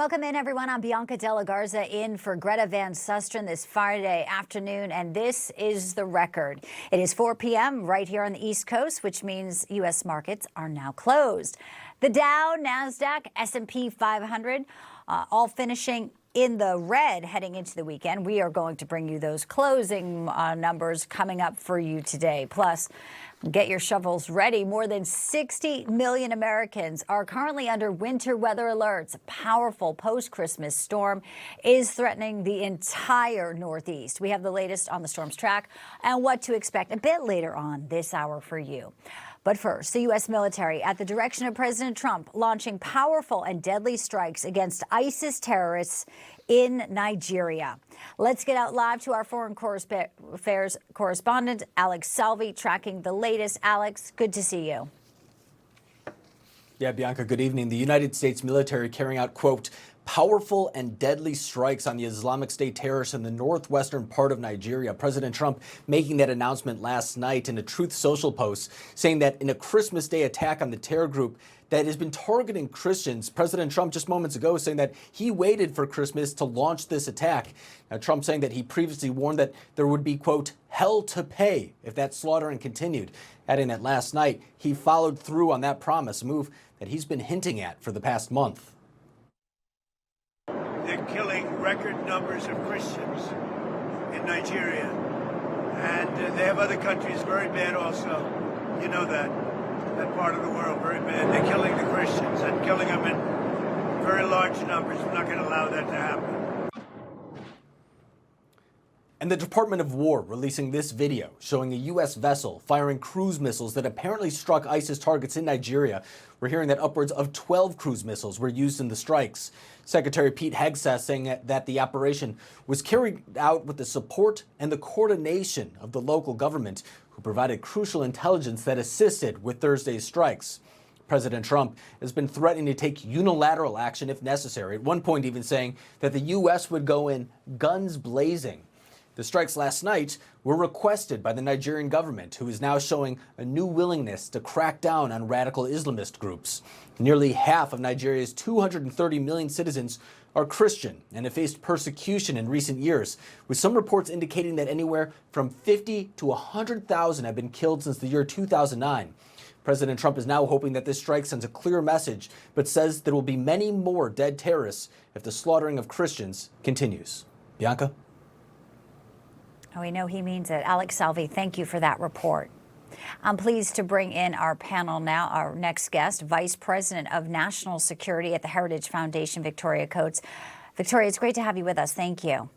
Welcome in, everyone. I'm Bianca Garza in for Greta Van Susteren this Friday afternoon, and this is the record. It is 4 p.m. right here on the East Coast, which means U.S. markets are now closed. The Dow, NASDAQ, S&P 500, all finishing in the red heading into the weekend. We are going to bring you those closing numbers coming up for you today. Plus, get your shovels ready. More than 60 million Americans are currently under winter weather alerts. A powerful post-Christmas storm is threatening the entire Northeast. We have the latest on the storm's track and what to expect a bit later on this hour for you. But first, the U.S. military, at the direction of President Trump, launching powerful and deadly strikes against ISIS terrorists in Nigeria. Let's get out live to our foreign affairs correspondent, Alex Salvi, tracking the latest. Alex, good to see you. Yeah, Bianca, good evening. The United States military carrying out, quote, powerful and deadly strikes on the Islamic State terrorists in the northwestern part of Nigeria. President Trump making that announcement last night in a Truth Social post, saying that in a Christmas Day attack on the terror group that has been targeting Christians, President Trump just moments ago saying that he waited for Christmas to launch this attack. Now, Trump saying that he previously warned that there would be, quote, hell to pay if that slaughtering continued, adding that last night he followed through on that promise, a move that he's been hinting at for the past month. They're killing record numbers of Christians in Nigeria. And they have other countries very bad also. You know that part of the world very bad. They're killing the Christians and killing them in very large numbers. We're not going to allow that to happen. And the Department of War releasing this video showing a U.S. vessel firing cruise missiles that apparently struck ISIS targets in Nigeria. We're hearing that upwards of 12 cruise missiles were used in the strikes. Secretary Pete Hegseth saying that the operation was carried out with the support and the coordination of the local government, who provided crucial intelligence that assisted with Thursday's strikes. President Trump has been threatening to take unilateral action if necessary, at one point even saying that the U.S. would go in guns blazing. The strikes last night were requested by the Nigerian government, who is now showing a new willingness to crack down on radical Islamist groups. Nearly half of Nigeria's 230 million citizens are Christian and have faced persecution in recent years, with some reports indicating that anywhere from 50 to 100,000 have been killed since the year 2009. President Trump is now hoping that this strike sends a clear message, but says there will be many more dead terrorists if the slaughtering of Christians continues. Bianca? Oh, we know he means it. Alex Salvi, thank you for that report. I'm pleased to bring in our panel now, our next guest, Vice President of National Security at the Heritage Foundation, Victoria Coates. Victoria, it's great to have you with us. Thank you.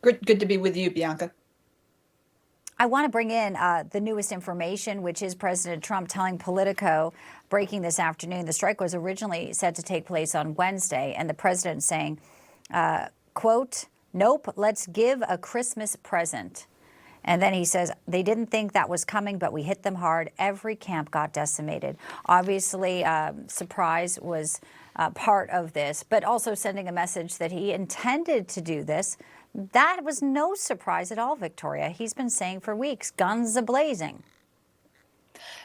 Good to be with you, Bianca. I want to bring in the newest information, which is President Trump telling Politico, breaking this afternoon, the strike was originally set to take place on Wednesday, and the president saying, quote, nope, let's give a Christmas present. And then he says, they didn't think that was coming, but we hit them hard. Every camp got decimated. Obviously, surprise was part of this, but also sending a message that he intended to do this. That was no surprise at all, Victoria. He's been saying for weeks, guns a-blazing.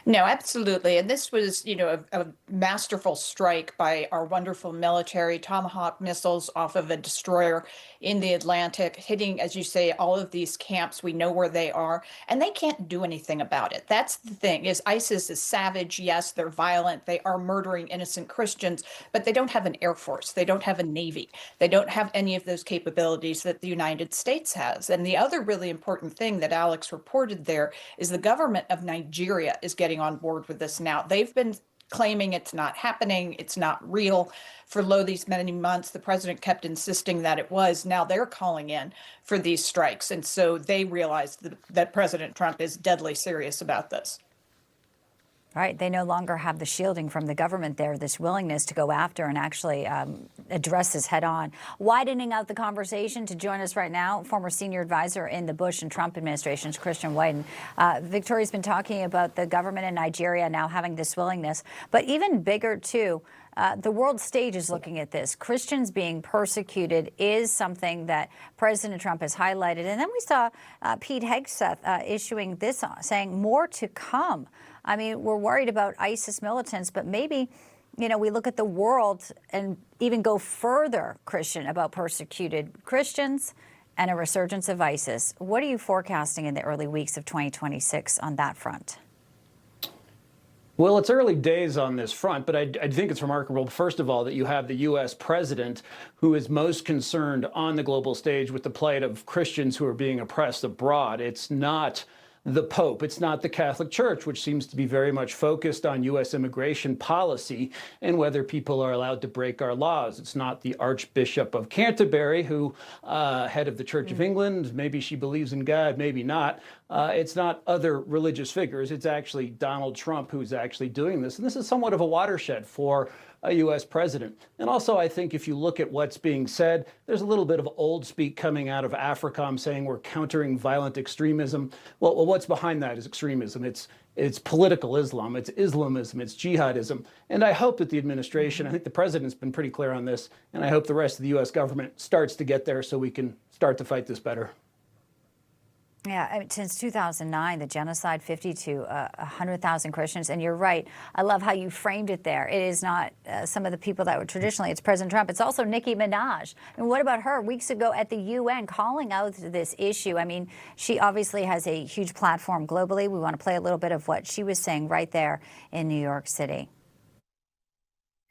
No, absolutely. And this was, a masterful strike by our wonderful military, Tomahawk missiles off of a destroyer in the Atlantic, hitting, as you say, all of these camps. We know where they are, and they can't do anything about it. That's the thing, is ISIS is savage. Yes, they're violent. They are murdering innocent Christians, but they don't have an air force. They don't have a navy. They don't have any of those capabilities that the United States has. And the other really important thing that Alex reported there is the government of Nigeria is getting on board with this now. They've been claiming it's not happening, it's not real for these many months. The president kept insisting that it was. Now they're calling in for these strikes. And so they realized that President Trump is deadly serious about this. Right. They no longer have the shielding from the government there, this willingness to go after and actually address this head on. Widening out the conversation to join us right now, former senior advisor in the Bush and Trump administrations, Christian Whiton. Victoria's been talking about the government in Nigeria now having this willingness, but even bigger, too. The world stage is looking at this. Christians being persecuted is something that President Trump has highlighted. And then we saw Pete Hegseth issuing this, saying more to come. I mean, we're worried about ISIS militants, but maybe you know, we look at the world and even go further, Christian, about persecuted Christians and a resurgence of ISIS. What are you forecasting in the early weeks of 2026 on that front? Well, it's early days on this front, but I think it's remarkable, first of all, that you have the U.S. president who is most concerned on the global stage with the plight of Christians who are being oppressed abroad. It's not the Pope. It's not the Catholic Church, which seems to be very much focused on U.S. immigration policy and whether people are allowed to break our laws. It's not the Archbishop of Canterbury, who, head of the Church of England, maybe she believes in God, maybe not. It's not other religious figures. It's actually Donald Trump who's actually doing this. And this is somewhat of a watershed for a U.S. president. And also, I think if you look at what's being said, there's a little bit of old speak coming out of AFRICOM saying we're countering violent extremism. Well, what's behind that is extremism. It's political Islam, it's Islamism, it's jihadism. And I hope that the administration, I think the president's been pretty clear on this, and I hope the rest of the U.S. government starts to get there so we can start to fight this better. Yeah, I mean, since 2009, the genocide, 50 to 100,000 Christians. And you're right. I love how you framed it there. It is not some of the people that were traditionally, it's President Trump. It's also Nicki Minaj. And what about her weeks ago at the UN calling out this issue? I mean, she obviously has a huge platform globally. We want to play a little bit of what she was saying right there in New York City.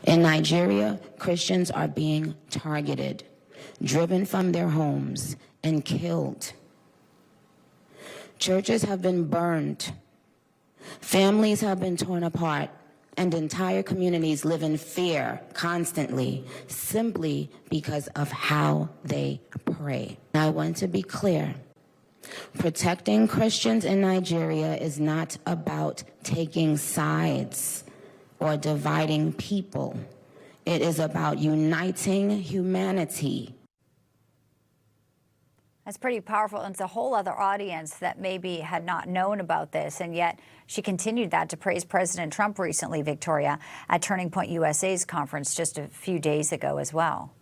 In Nigeria, Christians are being targeted, driven from their homes, and killed. Churches have been burned, families have been torn apart, and entire communities live in fear constantly, simply because of how they pray. I want to be clear. Protecting Christians in Nigeria is not about taking sides or dividing people. It is about uniting humanity. That's pretty powerful, and it's a whole other audience that maybe had not known about this, and yet she continued that to praise President Trump recently, Victoria, at Turning Point USA's conference just a few days ago as well.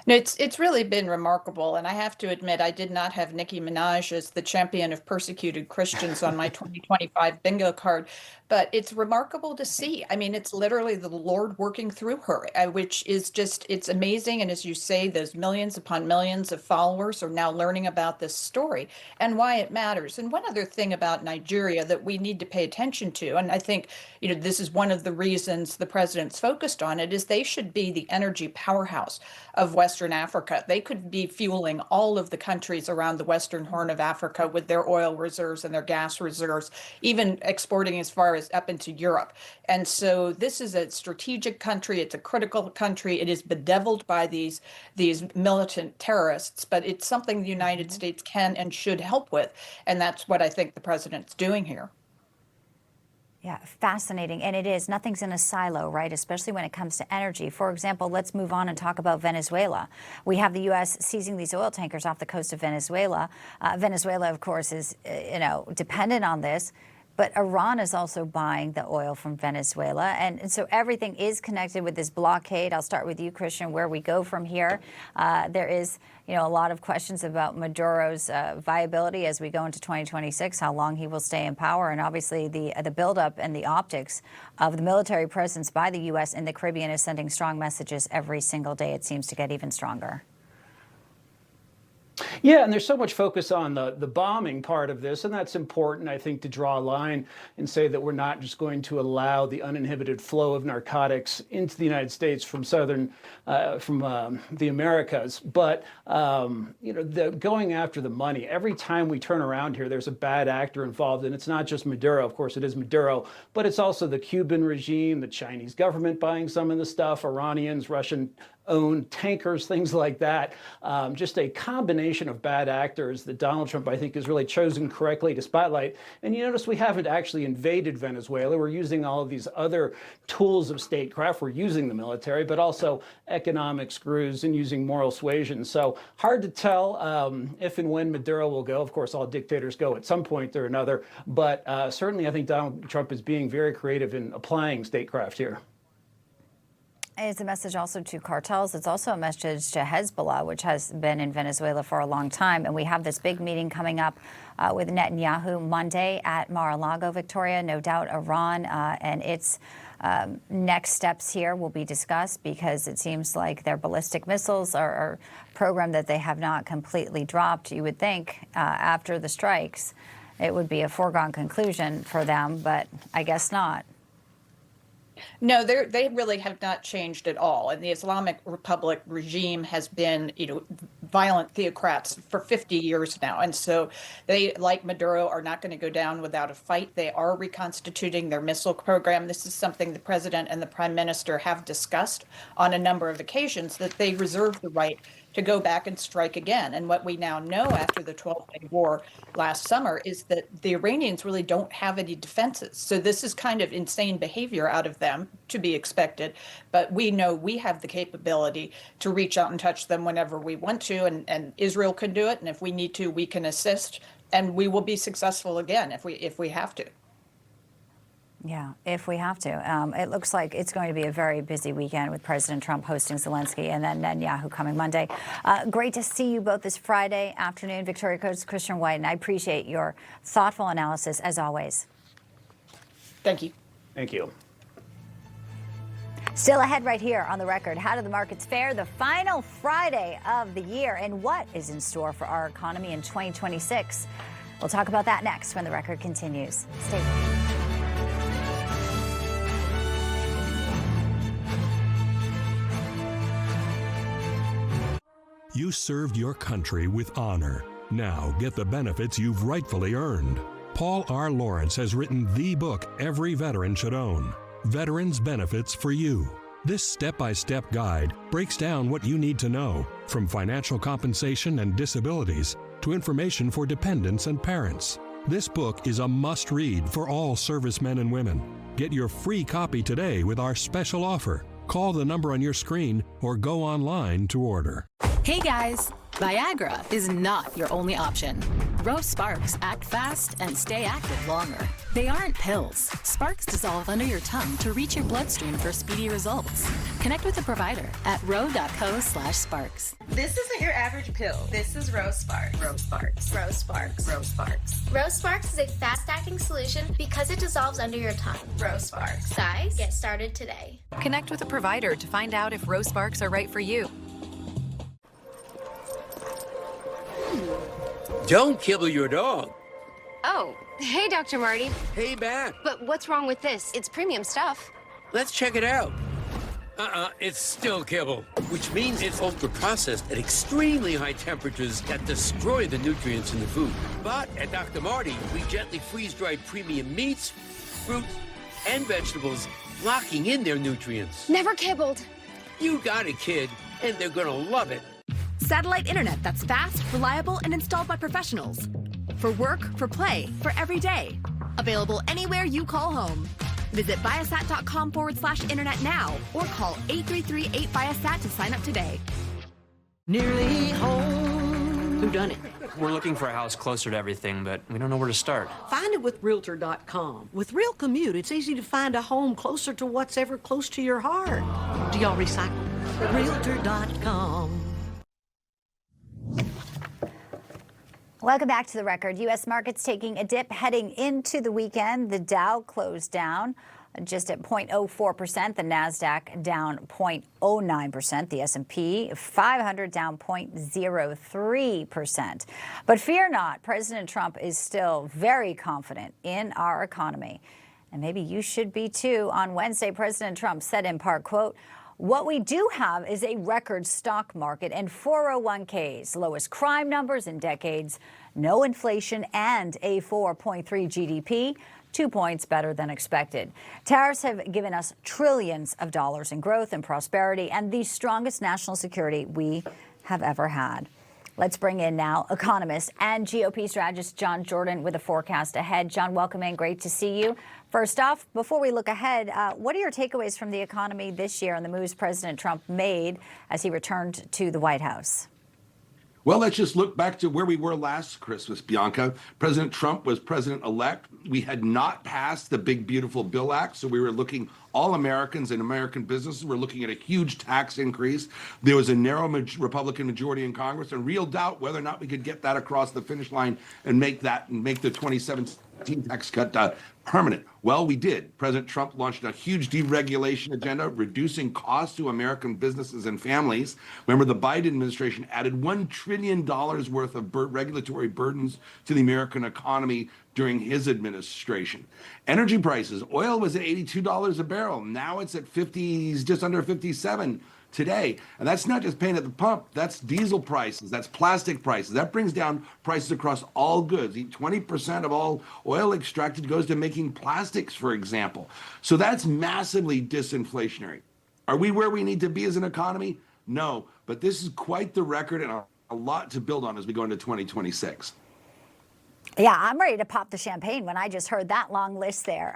No, it's really been remarkable, and I have to admit I did not have Nicki Minaj as the champion of persecuted Christians on my 2025 bingo card, but it's remarkable to see. I mean, it's literally the Lord working through her, which is just, it's amazing. And as you say, those millions upon millions of followers are now learning about this story and why it matters. And one other thing about Nigeria that we need to pay attention to, and I think, you know, this is one of the reasons the president's focused on it, is they should be the energy powerhouse of Western Africa. They could be fueling all of the countries around the Western Horn of Africa with their oil reserves and their gas reserves, even exporting as far as up into Europe. And so this is a strategic country. It's a critical country. It is bedeviled by these militant terrorists, but it's something the United States can and should help with. And that's what I think the president's doing here. Yeah, fascinating. And it is. Nothing's in a silo, right? Especially when it comes to energy. For example, let's move on and talk about Venezuela. We have the U.S. seizing these oil tankers off the coast of Venezuela. Venezuela, of course, is, dependent on this. But Iran is also buying the oil from Venezuela. And so everything is connected with this blockade. I'll start with you, Christian, where we go from here. There is, a lot of questions about Maduro's viability as we go into 2026, how long he will stay in power, and obviously the buildup and the optics of the military presence by the U.S. in the Caribbean is sending strong messages every single day. It seems to get even stronger. Yeah, and there's so much focus on the bombing part of this, and that's important, I think, to draw a line and say that we're not just going to allow the uninhibited flow of narcotics into the United States from the Americas, but going after the money. Every time we turn around here, there's a bad actor involved, and it's not just Maduro. Of course, it is Maduro, but it's also the Cuban regime, the Chinese government buying some of the stuff, Iranians, Russian-owned tankers, things like that. Just a combination of bad actors that Donald Trump, I think, has really chosen correctly to spotlight. And you notice we haven't actually invaded Venezuela. We're using all of these other tools of statecraft. We're using the military, but also economic screws and using moral suasion. So hard to tell if and when Maduro will go. Of course, all dictators go at some point or another. But certainly, I think Donald Trump is being very creative in applying statecraft here. It's a message also to cartels. It's also a message to Hezbollah, which has been in Venezuela for a long time. And we have this big meeting coming up with Netanyahu Monday at Mar-a-Lago, Victoria. No doubt Iran and its next steps here will be discussed, because it seems like their ballistic missiles are a program that they have not completely dropped. You would think after the strikes it would be a foregone conclusion for them, but I guess not. No, they really have not changed at all. And the Islamic Republic regime has been, violent theocrats for 50 years now. And so they, like Maduro, are not going to go down without a fight. They are reconstituting their missile program. This is something the president and the prime minister have discussed on a number of occasions, that they reserve the right to go back and strike again. And what we now know after the 12-day war last summer is that the Iranians really don't have any defenses. So this is kind of insane behavior out of them, to be expected. But we know we have the capability to reach out and touch them whenever we want to, and Israel can do it. And if we need to, we can assist, and we will be successful again if we have to. Yeah, if we have to. It looks like it's going to be a very busy weekend with President Trump hosting Zelensky and then Netanyahu coming Monday. Great to see you both this Friday afternoon. Victoria Coates, Christian Whiton, I appreciate your thoughtful analysis as always. Thank you. Thank you. Still ahead right here on The Record. How do the markets fare the final Friday of the year, and what is in store for our economy in 2026? We'll talk about that next when The Record continues. Stay with us. You served your country with honor. Now get the benefits you've rightfully earned. Paul R. Lawrence has written the book every veteran should own, Veterans Benefits for You. This step-by-step guide breaks down what you need to know, from financial compensation and disabilities to information for dependents and parents. This book is a must-read for all servicemen and women. Get your free copy today with our special offer. Call the number on your screen or go online to order. Hey guys, Viagra is not your only option. Rose Sparks act fast and stay active longer. They aren't pills. Sparks dissolve under your tongue to reach your bloodstream for speedy results. Connect with a provider at ro.co/sparks. This isn't your average pill. This is Rose Sparks. Rose Sparks. Rose Sparks. Rose Sparks. Rose Sparks is a fast-acting solution because it dissolves under your tongue. Rose Sparks. Guys, get started today. Connect with a provider to find out if Rose Sparks are right for you. Don't kibble your dog. Oh, hey, Dr. Marty. Hey, Matt. But what's wrong with this? It's premium stuff. Let's check it out. It's still kibble, which means it's ultra-processed at extremely high temperatures that destroy the nutrients in the food. But at Dr. Marty, we gently freeze-dried premium meats, fruits, and vegetables, locking in their nutrients. Never kibbled. You got it, kid, and they're gonna love it. Satellite internet that's fast, reliable, and installed by professionals. For work, for play, for every day. Available anywhere you call home. Visit Viasat.com/internet now or call 833-8Viasat to sign up today. Nearly home. Whodunit? We're looking for a house closer to everything, but we don't know where to start. Find it with Realtor.com. With Real Commute, it's easy to find a home closer to what's ever close to your heart. Do y'all recycle? Realtor.com. Welcome back to The Record. U.S. markets taking a dip heading into the weekend. The Dow closed down just at 0.04%. The NASDAQ down 0.09%. The S&P 500 down 0.03%. But fear not, President Trump is still very confident in our economy. And maybe you should be too. On Wednesday, President Trump said in part, quote, "What we do have is a record stock market and 401ks, lowest crime numbers in decades, no inflation, and a 4.3 GDP, 2 points better than expected. Tariffs have given us trillions of dollars in growth and prosperity and the strongest national security we have ever had." Let's bring in now economist and GOP strategist John Jordan with a forecast ahead. John, welcome in. Great to see you. First off, before we look ahead, what are your takeaways from the economy this year and the moves President Trump made as he returned to the White House? Well, let's just look back to where we were last Christmas, Bianca. President Trump was president-elect. We had not passed the Big Beautiful Bill Act, so we were looking all Americans and American businesses were looking at a huge tax increase. There was a narrow Republican majority in Congress and real doubt whether or not we could get that across the finish line and make the 2017 tax cut permanent. Well, we did. President Trump launched a huge deregulation agenda, reducing costs to American businesses and families. Remember, the Biden administration added $1 trillion worth of regulatory burdens to the American economy during his administration. Energy prices, oil was at $82 a barrel. Now it's at just under 57 today. And that's not just paying at the pump, that's diesel prices, that's plastic prices. That brings down prices across all goods. 20% of all oil extracted goes to making plastics, for example. So that's massively disinflationary. Are we where we need to be as an economy? No, but this is quite the record and a lot to build on as we go into 2026. Yeah, I'm ready to pop the champagne when I just heard that long list there.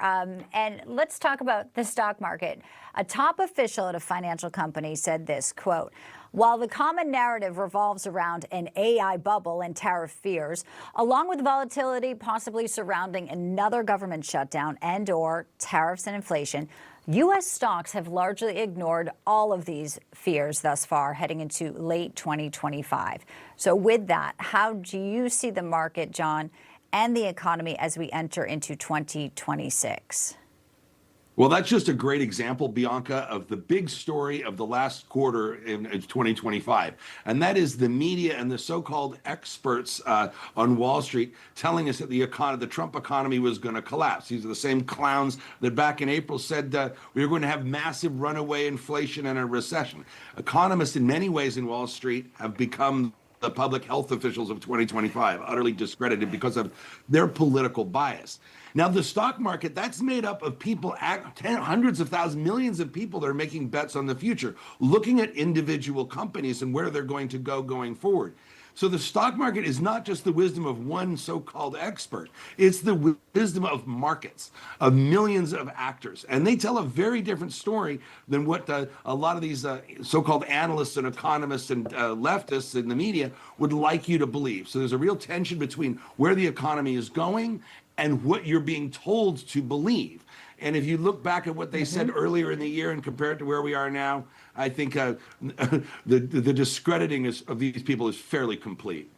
And let's talk about the stock market. A top official at a financial company said this, quote, "While the common narrative revolves around an AI bubble and tariff fears, along with volatility possibly surrounding another government shutdown and/or tariffs and inflation, U.S. stocks have largely ignored all of these fears thus far, heading into late 2025. So with that, how do you see the market, John, and the economy as we enter into 2026? Well, that's just a great example, Bianca, of the big story of the last quarter in 2025. And that is the media and the so-called experts on Wall Street telling us that the Trump economy was going to collapse. These are the same clowns that back in April said we were going to have massive runaway inflation and a recession. Economists in many ways in Wall Street have become the public health officials of 2025, utterly discredited because of their political bias. Now, the stock market, that's made up of people, hundreds of thousands, millions of people that are making bets on the future, looking at individual companies and where they're going to go going forward. So the stock market is not just the wisdom of one so-called expert. It's the wisdom of markets, of millions of actors. And they tell a very different story than what a lot of these so-called analysts and economists and leftists in the media would like you to believe. So there's a real tension between where the economy is going and what you're being told to believe. And if you look back at what they said earlier in the year and compare it to where we are now, I think the discrediting of these people is fairly complete.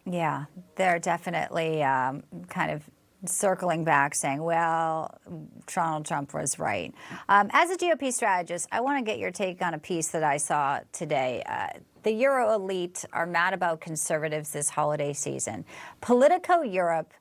Yeah, they're definitely kind of circling back saying, well, Donald Trump was right. As a GOP strategist, I want to get your take on a piece that I saw today. The Euro elite are mad about conservatives this holiday season. Politico Europe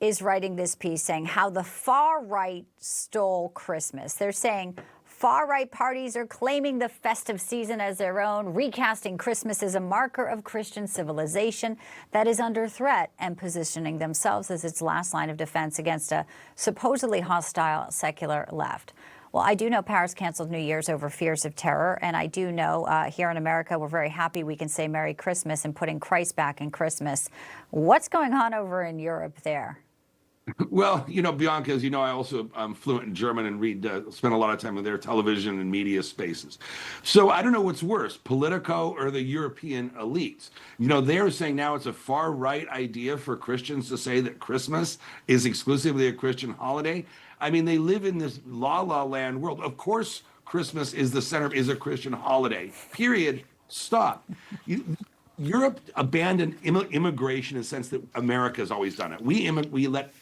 is writing this piece saying how the far right stole Christmas. They're saying far right parties are claiming the festive season as their own, recasting Christmas as a marker of Christian civilization that is under threat and positioning themselves as its last line of defense against a supposedly hostile secular left. Well, I do know Paris canceled New Year's over fears of terror, and I do know here in America we're very happy we can say Merry Christmas and putting Christ back in Christmas. What's going on over in Europe there? Well, Bianca, as you know, I also am fluent in German and spend a lot of time with their television and media spaces. So I don't know what's worse, Politico or the European elites. They're saying now it's a far right idea for Christians to say that Christmas is exclusively a Christian holiday. I mean, they live in this la-la land world. Of course, Christmas is a Christian holiday, period, stop. Europe abandoned immigration in the sense that America has always done it. We let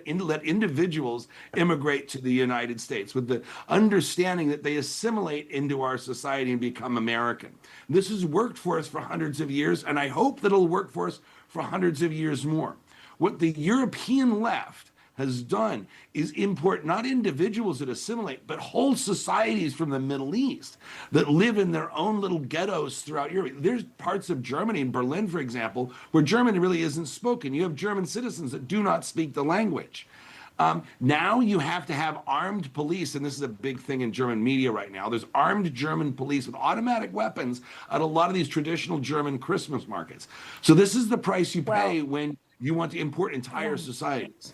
individuals immigrate to the United States with the understanding that they assimilate into our society and become American. This has worked for us for hundreds of years, and I hope that it'll work for us for hundreds of years more. What the European left has done is import not individuals that assimilate, but whole societies from the Middle East that live in their own little ghettos throughout Europe. There's parts of Germany, in Berlin, for example, where German really isn't spoken. You have German citizens that do not speak the language. Now you have to have armed police, and this is a big thing in German media right now. There's armed German police with automatic weapons at a lot of these traditional German Christmas markets. So this is the price you pay when you want to import entire societies.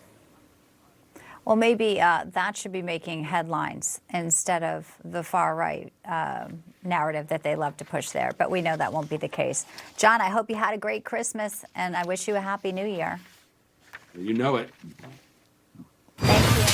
Well, maybe that should be making headlines instead of the far right narrative that they love to push there. But we know that won't be the case. John, I hope you had a great Christmas, and I wish you a Happy New Year. You know it. Thank you.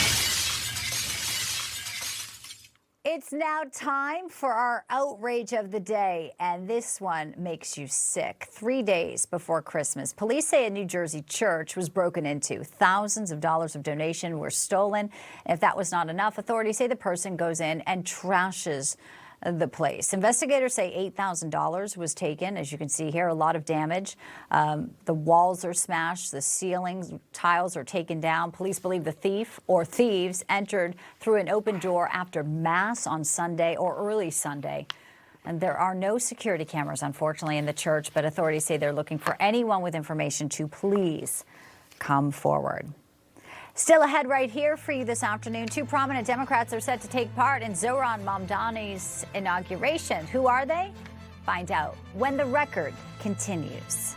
It's now time for our outrage of the day, and this one makes you sick. 3 days before Christmas, police say a New Jersey church was broken into. Thousands of dollars of donation were stolen. If that was not enough, authorities say the person goes in and trashes the place. Investigators say $8,000 was taken. As you can see here, a lot of damage. The walls are smashed. The ceilings, tiles are taken down. Police believe the thief or thieves entered through an open door after Mass on Sunday or early Sunday. And there are no security cameras, unfortunately, in the church, but authorities say they're looking for anyone with information to please come forward. Still ahead right here for you this afternoon. Two prominent Democrats are set to take part in Zohran Mamdani's inauguration. Who are they? Find out when the record continues.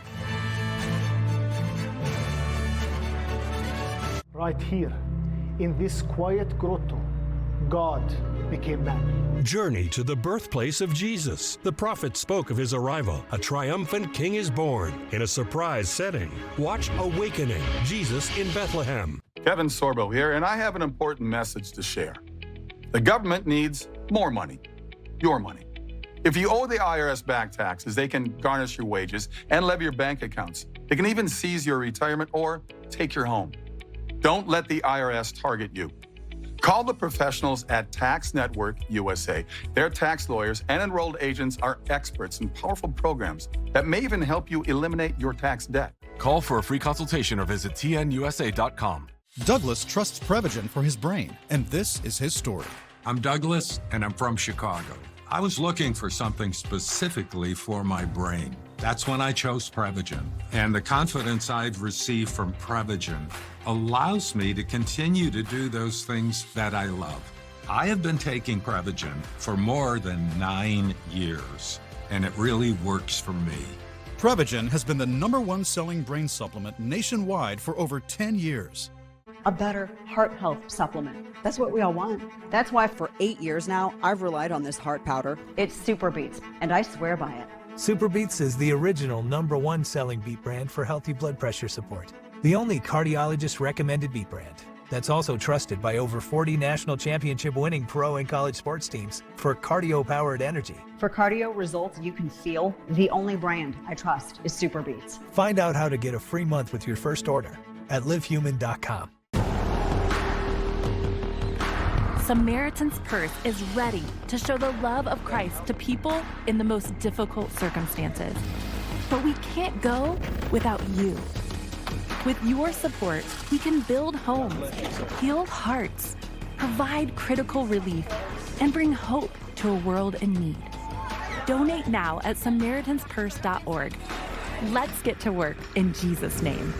Right here, in this quiet grotto, God became man. Journey to the birthplace of Jesus. The prophet spoke of his arrival. A triumphant king is born in a surprise setting. Watch Awakening, Jesus in Bethlehem. Kevin Sorbo here, and I have an important message to share. The government needs more money, your money. If you owe the IRS back taxes, they can garnish your wages and levy your bank accounts. They can even seize your retirement or take your home. Don't let the IRS target you. Call the professionals at Tax Network USA. Their tax lawyers and enrolled agents are experts in powerful programs that may even help you eliminate your tax debt. Call for a free consultation or visit tnusa.com. Douglas trusts Prevagen for his brain, and this is his story. I'm Douglas, and I'm from Chicago. I was looking for something specifically for my brain. That's when I chose Prevagen. And the confidence I've received from Prevagen allows me to continue to do those things that I love. I have been taking Prevagen for more than 9 years, and it really works for me. Prevagen has been the #1 selling brain supplement nationwide for over 10 years. A better heart health supplement. That's what we all want. That's why for 8 years now, I've relied on this heart powder. It's Super Beats, and I swear by it. Super Beats is the original #1 selling beet brand for healthy blood pressure support. The only cardiologist-recommended beet brand that's also trusted by over 40 national championship-winning pro and college sports teams for cardio-powered energy. For cardio results you can feel, the only brand I trust is Super Beats. Find out how to get a free month with your first order at livehuman.com. Samaritan's Purse is ready to show the love of Christ to people in the most difficult circumstances. But we can't go without you. With your support, we can build homes, heal hearts, provide critical relief, and bring hope to a world in need. Donate now at SamaritansPurse.org. Let's get to work in Jesus' name.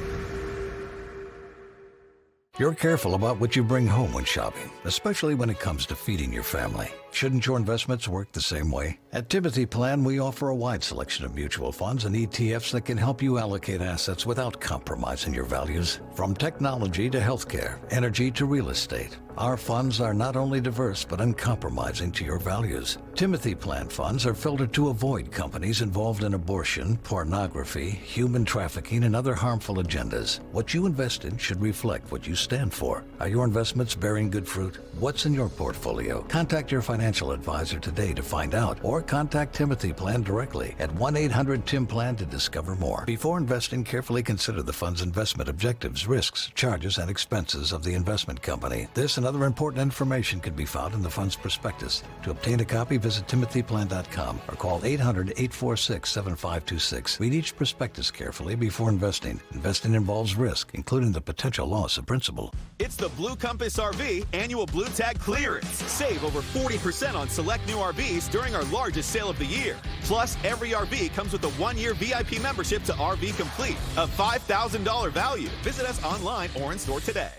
You're careful about what you bring home when shopping, especially when it comes to feeding your family. Shouldn't your investments work the same way? At Timothy Plan, we offer a wide selection of mutual funds and ETFs that can help you allocate assets without compromising your values. From technology to healthcare, energy to real estate, our funds are not only diverse but uncompromising to your values. Timothy Plan funds are filtered to avoid companies involved in abortion, pornography, human trafficking, and other harmful agendas. What you invest in should reflect what you stand for. Are your investments bearing good fruit? What's in your portfolio? Contact your financial advisor today to find out, or contact Timothy Plan directly at 1-800-TIM-PLAN to discover more. Before investing, carefully consider the fund's investment objectives, risks, charges, and expenses of the investment company. This and other important information can be found in the fund's prospectus. To obtain a copy, visit timothyplan.com or call 800-846-7526. Read each prospectus carefully before investing. Investing involves risk, including the potential loss of principal. It's the Blue Compass RV annual Blue Tag clearance. Save over 40% on select new RVs during our largest sale of the year. Plus, every RV comes with a 1-year VIP membership to RV Complete, a $5,000 value. Visit us online or in store today.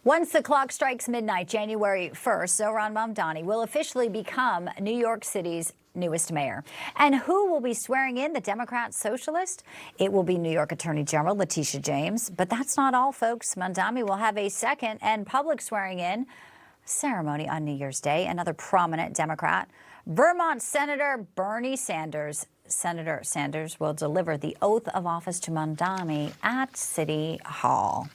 Once the clock strikes midnight, January 1st, Zohran Mamdani will officially become New York City's newest mayor. And who will be swearing in the Democrat socialist? It will be New York Attorney General Letitia James. But that's not all, folks. Mamdani will have a second and public swearing-in ceremony on New Year's Day. Another prominent Democrat, Vermont Senator Bernie Sanders. Senator Sanders will deliver the oath of office to Mamdani at City Hall.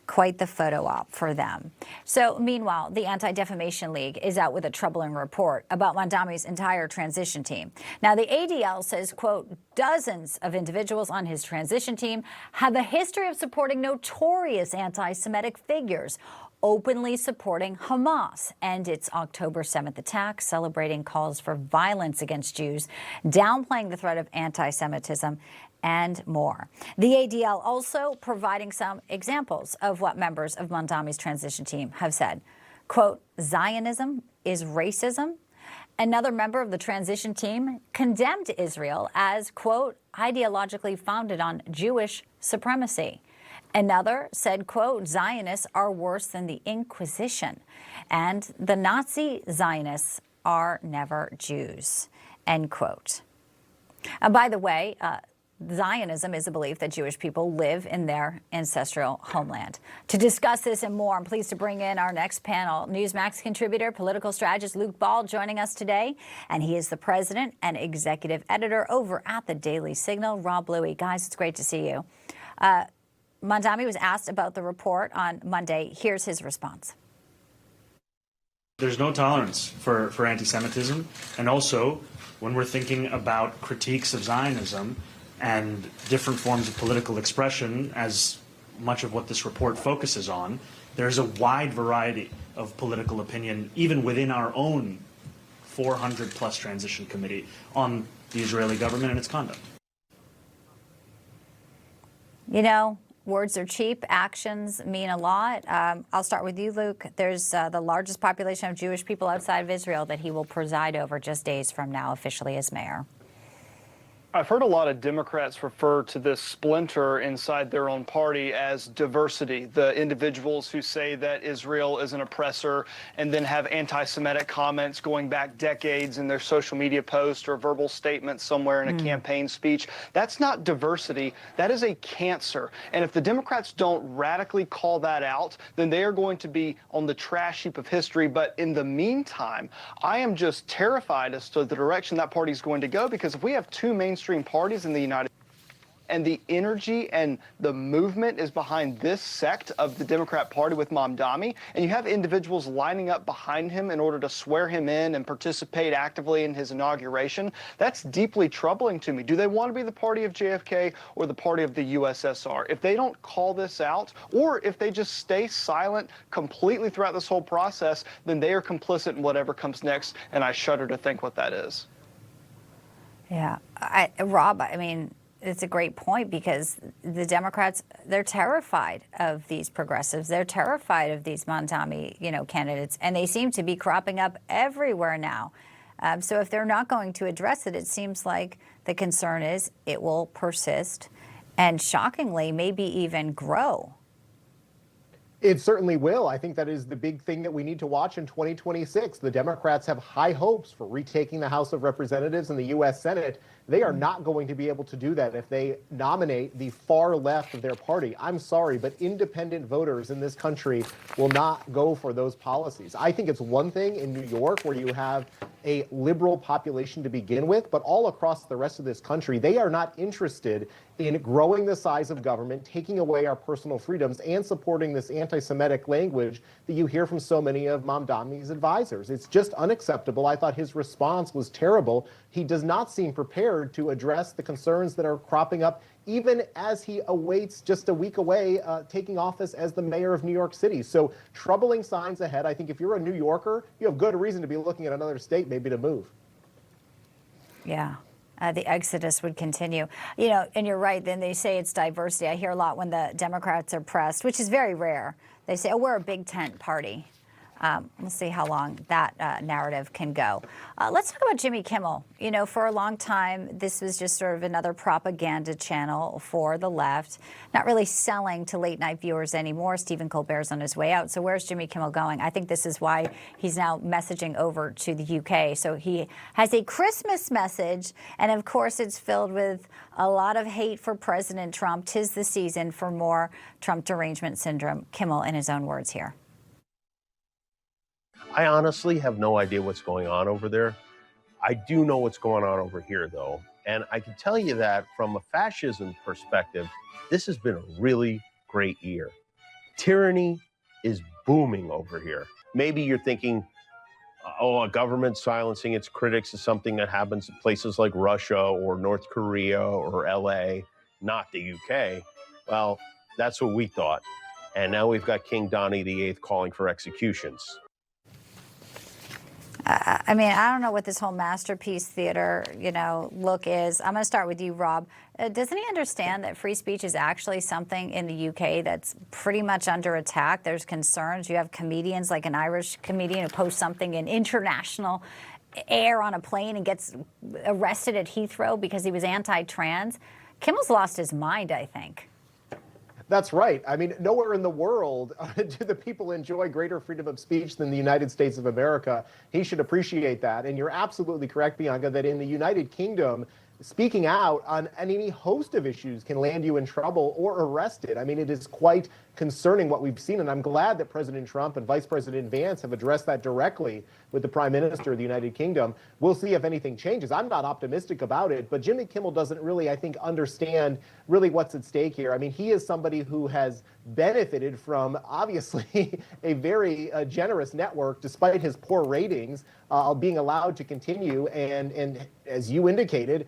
Quite the photo op for them. So meanwhile, the Anti-Defamation League is out with a troubling report about Mamdani's entire transition team. Now, the ADL says, quote, dozens of individuals on his transition team have a history of supporting notorious anti-Semitic figures, openly supporting Hamas and its October 7th attack, celebrating calls for violence against Jews, downplaying the threat of anti-Semitism, and more. The ADL also providing some examples of what members of Mamdani's transition team have said. Quote, Zionism is racism. Another member of the transition team condemned Israel as, quote, ideologically founded on Jewish supremacy. Another said, quote, Zionists are worse than the Inquisition, and the Nazi Zionists are never Jews, end quote. By the way, Zionism is a belief that Jewish people live in their ancestral homeland. To discuss this and more, I'm pleased to bring in our next panel. Newsmax contributor, political strategist Luke Ball joining us today, and he is the president and executive editor over at the Daily Signal. Rob Bluey. Guys, it's great to see you. Mamdani was asked about the report on Monday. Here's his response. There's no tolerance for anti-Semitism, and also when we're thinking about critiques of Zionism and different forms of political expression, as much of what this report focuses on, there's a wide variety of political opinion, even within our own 400-plus transition committee, on the Israeli government and its conduct. You know, words are cheap, actions mean a lot. I'll start with you, Luke. There's the largest population of Jewish people outside of Israel that he will preside over just days from now, officially as mayor. I've heard a lot of Democrats refer to this splinter inside their own party as diversity, the individuals who say that Israel is an oppressor and then have anti-Semitic comments going back decades in their social media posts or verbal statements somewhere in a campaign speech. That's not diversity. That is a cancer. And if the Democrats don't radically call that out, then they are going to be on the trash heap of history. But in the meantime, I am just terrified as to the direction that party is going to go, because if we have two mainstream parties in the United States and the energy and the movement is behind this sect of the Democrat Party with Mamdani, and you have individuals lining up behind him in order to swear him in and participate actively in his inauguration, that's deeply troubling to me. Do they want to be the party of JFK or the party of the USSR? If they don't call this out, or if they just stay silent completely throughout this whole process, then they are complicit in whatever comes next, and I shudder to think what that is. Yeah. Rob, I mean, it's a great point, because the Democrats, they're terrified of these progressives. They're terrified of these Mamdani, candidates, and they seem to be cropping up everywhere now. So if they're not going to address it, it seems like the concern is it will persist and, shockingly, maybe even grow. It certainly will. I think that is the big thing that we need to watch in 2026. The Democrats have high hopes for retaking the House of Representatives and the U.S. Senate. They are not going to be able to do that if they nominate the far left of their party. I'm sorry, but independent voters in this country will not go for those policies. I think it's one thing in New York where you have a liberal population to begin with, but all across the rest of this country, they are not interested in growing the size of government, taking away our personal freedoms, and supporting this anti-Semitic language that you hear from so many of Mamdani's advisors. It's just unacceptable. I thought his response was terrible. He does not seem prepared to address the concerns that are cropping up, even as he awaits just a week away taking office as the mayor of New York City. So troubling signs ahead. I think if you're a New Yorker, you have good reason to be looking at another state maybe to move. Yeah. The exodus would continue. And you're right, then they say it's diversity. I hear a lot when the Democrats are pressed, which is very rare. They say, oh, we're a big tent party. We'll see how long that narrative can go. Let's talk about Jimmy Kimmel. For a long time, this was just sort of another propaganda channel for the left, not really selling to late night viewers anymore. Stephen Colbert's on his way out. So where's Jimmy Kimmel going? I think this is why he's now messaging over to the UK. So he has a Christmas message, and of course it's filled with a lot of hate for President Trump. 'Tis the season for more Trump derangement syndrome. Kimmel in his own words here. I honestly have no idea what's going on over there. I do know what's going on over here, though. And I can tell you that from a fascism perspective, this has been a really great year. Tyranny is booming over here. Maybe you're thinking, oh, a government silencing its critics is something that happens in places like Russia or North Korea or LA, not the UK. Well, that's what we thought. And now we've got King Donnie VIII calling for executions. I mean, I don't know what this whole masterpiece theater, look is. I'm going to start with you, Rob. Doesn't he understand that free speech is actually something in the UK that's pretty much under attack? There's concerns. You have comedians, like an Irish comedian who posts something in international air on a plane and gets arrested at Heathrow because he was anti-trans. Kimmel's lost his mind, I think. That's right. I mean, nowhere in the world do the people enjoy greater freedom of speech than the United States of America. He should appreciate that. And you're absolutely correct, Bianca, that in the United Kingdom, speaking out on any host of issues can land you in trouble or arrested. I mean, it is quite concerning what we've seen, and I'm glad that President Trump and Vice President Vance have addressed that directly with the Prime Minister of the United Kingdom. We'll see if anything changes. I'm not optimistic about it, but Jimmy Kimmel doesn't really, I think, understand really what's at stake here. I mean, he is somebody who has benefited from, obviously, a very generous network, despite his poor ratings, being allowed to continue and as you indicated,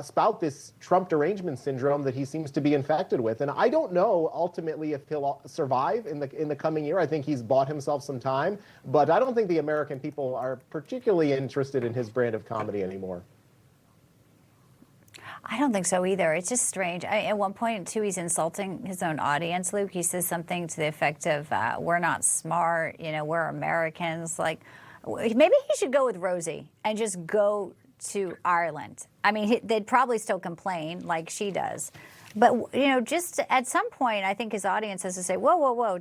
spout this Trump derangement syndrome that he seems to be infected with. And I don't know ultimately if he'll survive in the coming year. I think he's bought himself some time, but I don't think the American people are particularly interested in his brand of comedy anymore. I don't think so either. It's just strange. At one point, too, he's insulting his own audience, Luke. He says something to the effect of, we're not smart, we're Americans. Like, maybe he should go with Rosie and just go to Ireland. I mean, they'd probably still complain like she does. But, just at some point, I think his audience has to say, whoa, whoa, whoa,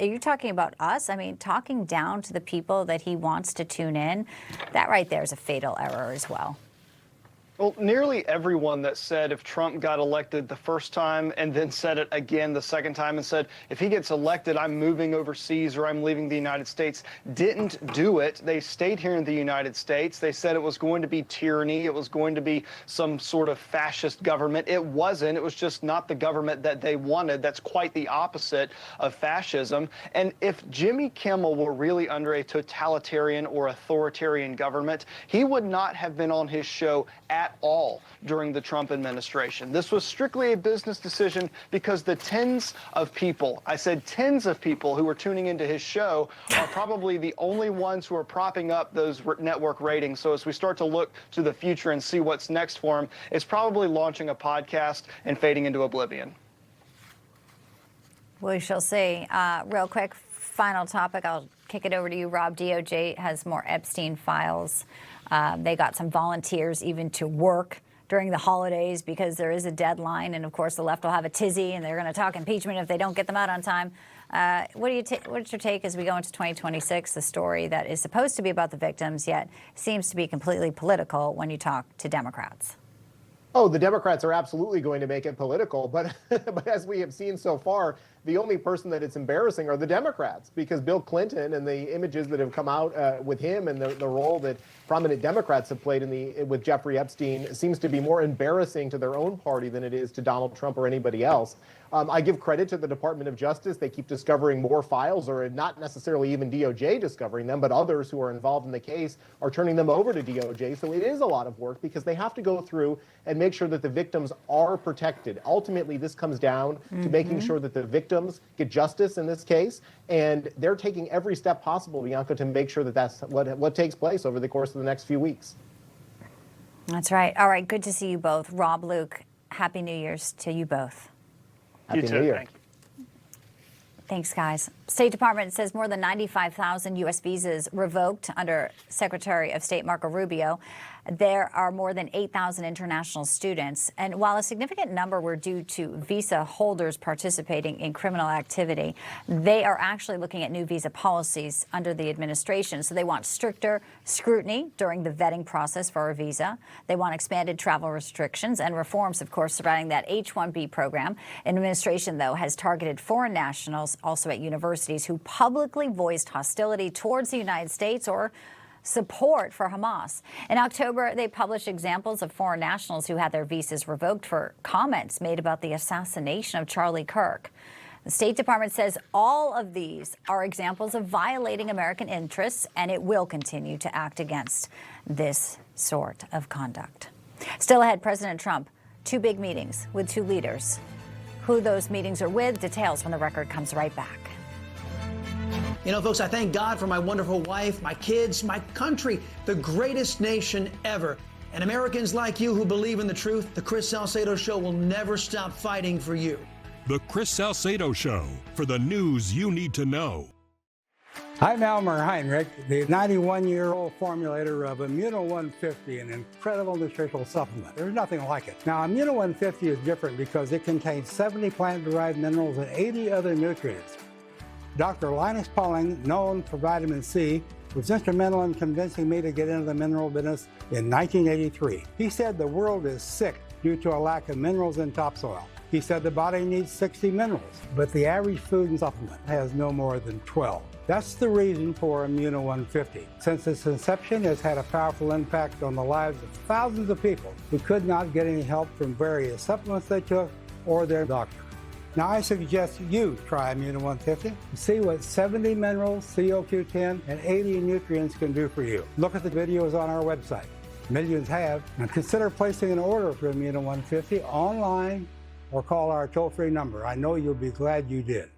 are you talking about us? I mean, talking down to the people that he wants to tune in, that right there is a fatal error as well. Well, nearly everyone that said if Trump got elected the first time and then said it again the second time and said, if he gets elected, I'm moving overseas or I'm leaving the United States, didn't do it. They stayed here in the United States. They said it was going to be tyranny. It was going to be some sort of fascist government. It wasn't. It was just not the government that they wanted. That's quite the opposite of fascism. And if Jimmy Kimmel were really under a totalitarian or authoritarian government, he would not have been on his show at all during the Trump administration. This was strictly a business decision because the tens of people, I said tens of people who were tuning into his show are probably the only ones who are propping up those network ratings. So as we start to look to the future and see what's next for him, it's probably launching a podcast and fading into oblivion. We shall see. Real quick, final topic. I'll kick it over to you, Rob. DOJ has more Epstein files. They got some volunteers even to work during the holidays because there is a deadline. And, of course, the left will have a tizzy, and they're going to talk impeachment if they don't get them out on time. What's your take as we go into 2026, the story that is supposed to be about the victims, yet seems to be completely political when you talk to Democrats? Oh, the Democrats are absolutely going to make it political. But as we have seen so far, the only person that it's embarrassing are the Democrats, because Bill Clinton and the images that have come out with him and the role that prominent Democrats have played with Jeffrey Epstein seems to be more embarrassing to their own party than it is to Donald Trump or anybody else. I give credit to the Department of Justice. They keep discovering more files, or not necessarily even DOJ discovering them, but others who are involved in the case are turning them over to DOJ. So it is a lot of work because they have to go through and make sure that the victims are protected. Ultimately, this comes down to making sure that the victims get justice in this case, and they're taking every step possible, Bianca, to make sure that that's what takes place over the course of the next few weeks. That's right. All right, good to see you both. Rob, Luke, Happy New Year's to you both. Happy New Year. Thank you. Thanks, guys. State Department says more than 95,000 U.S. visas revoked under Secretary of State Marco Rubio. There are more than 8,000 international students. And while a significant number were due to visa holders participating in criminal activity, they are actually looking at new visa policies under the administration. So they want stricter scrutiny during the vetting process for a visa. They want expanded travel restrictions and reforms, of course, surrounding that H-1B program. Administration, though, has targeted foreign nationals, also at universities, who publicly voiced hostility towards the United States or support for Hamas. In October, they published examples of foreign nationals who had their visas revoked for comments made about the assassination of Charlie Kirk. The State Department says all of these are examples of violating American interests, and it will continue to act against this sort of conduct. Still ahead, President Trump, 2 big meetings with 2 leaders. Who those meetings are with, details when the record comes right back. You know, folks, I thank God for my wonderful wife, my kids, my country, the greatest nation ever. And Americans like you who believe in the truth, the Chris Salcedo Show will never stop fighting for you. The Chris Salcedo Show, for the news you need to know. I'm Elmer Heinrich, the 91-year-old formulator of Immuno 150, an incredible nutritional supplement. There's nothing like it. Now, Immuno 150 is different because it contains 70 plant-derived minerals and 80 other nutrients. Dr. Linus Pauling, known for vitamin C, was instrumental in convincing me to get into the mineral business in 1983. He said the world is sick due to a lack of minerals in topsoil. He said the body needs 60 minerals, but the average food and supplement has no more than 12. That's the reason for Immuno 150. Since its inception, it's had a powerful impact on the lives of thousands of people who could not get any help from various supplements they took or their doctor. Now, I suggest you try Immuno 150 and see what 70 minerals, CoQ10, and 80 nutrients can do for you. Look at the videos on our website. Millions have. And consider placing an order for Immuno 150 online or call our toll-free number. I know you'll be glad you did.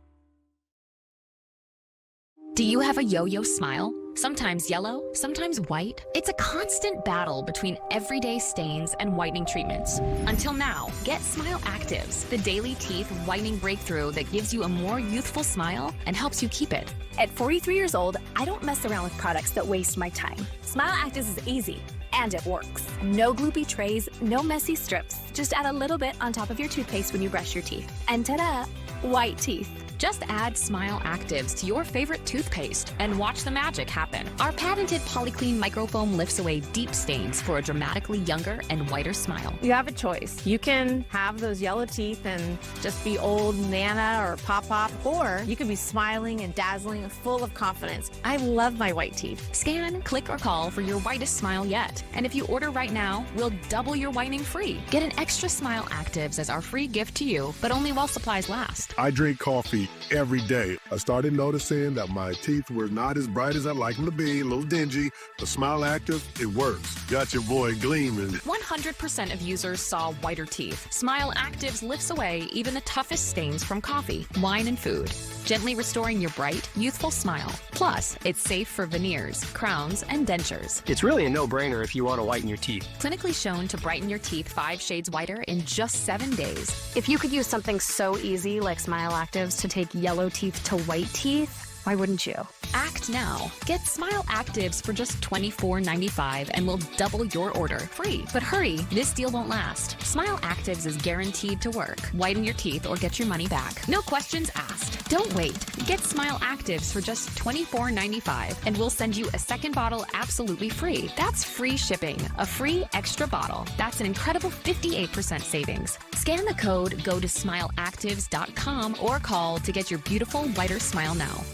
Do you have a yo-yo smile? Sometimes yellow, sometimes white. It's a constant battle between everyday stains and whitening treatments. Until now, get Smile Actives, the daily teeth whitening breakthrough that gives you a more youthful smile and helps you keep it. At 43 years old, I don't mess around with products that waste my time. Smile Actives is easy, and it works. No gloopy trays, no messy strips. Just add a little bit on top of your toothpaste when you brush your teeth. And ta-da, white teeth. Just add Smile Actives to your favorite toothpaste and watch the magic happen. Our patented Polyclean microfoam lifts away deep stains for a dramatically younger and whiter smile. You have a choice. You can have those yellow teeth and just be old Nana or Pop-Pop, or you can be smiling and dazzling, full of confidence. I love my white teeth. Scan, click, or call for your whitest smile yet. And if you order right now, we'll double your whitening free. Get an extra Smile Actives as our free gift to you, but only while supplies last. I drink coffee every day. I started noticing that my teeth were not as bright as I'd like them to be, a little dingy. The Smile Active, it works. Got your boy gleaming. 100% of users saw whiter teeth. Smile Actives lifts away even the toughest stains from coffee, wine, and food, gently restoring your bright, youthful smile. Plus, it's safe for veneers, crowns, and dentures. It's really a no-brainer if you want to whiten your teeth. Clinically shown to brighten your teeth 5 shades whiter in just 7 days. If you could use something so easy like Smile Actives to take yellow teeth to white teeth, why wouldn't you? Act now. Get Smile Actives for just $24.95 and we'll double your order free. But hurry, this deal won't last. Smile Actives is guaranteed to work. Whiten your teeth or get your money back. No questions asked. Don't wait. Get Smile Actives for just $24.95 and we'll send you a second bottle absolutely free. That's free shipping, a free extra bottle. That's an incredible 58% savings. Scan the code, go to smileactives.com or call to get your beautiful whiter smile now.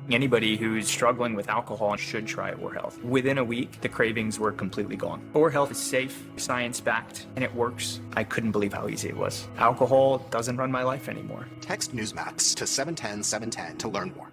Anybody who's struggling with alcohol should try Or Health. Within a week, the cravings were completely gone. Or Health is safe, science-backed, and it works. I couldn't believe how easy it was. Alcohol doesn't run my life anymore. Text Newsmax to 710-710 to learn more.